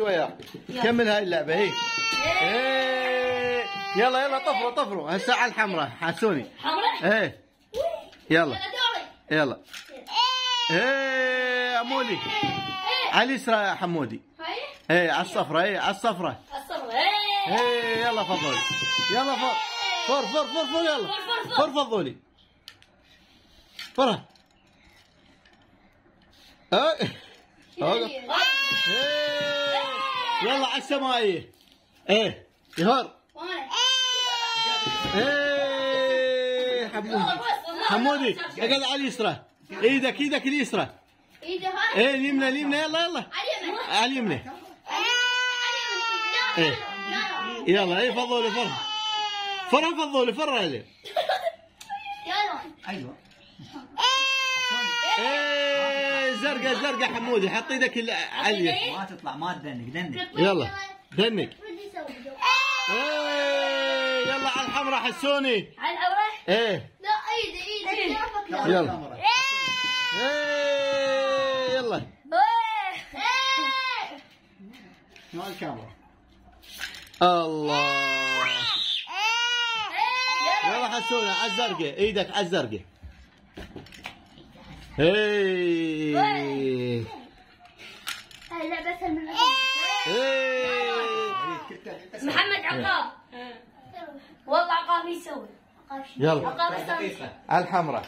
وياك كمل هاي اللعبة هي. يلا يلا طفروا هسه على الحمراء حسوني. حمراء؟ ايه يلا يلا. عمودي على اليسرى يا حمودي. على الصفرة. على الصفرة. يلا فضولي يلا فر يلا فر فضولي فرها. يلا على السمائية. يهر. حمودي اقعد على اليسرى. ايدك اليسرى. اليمنى يلا على اليمنى. يلا فضولي فرها فضولي فرها عليه. ايوه زرقاء حمودي حط ايدك عليه. ما تطلع ما تدنك. يلا دنك. يلا على الحمراء حسوني. على الحمراء؟ لا ايدي يلا. يلا شنو الكاميرا؟ الله. يلا حسوني على الزرقاء ايدك على الزرقاء. محمد عقاب. والله عقاب يسوي. يلا عقاب يسوي. على الحمراء.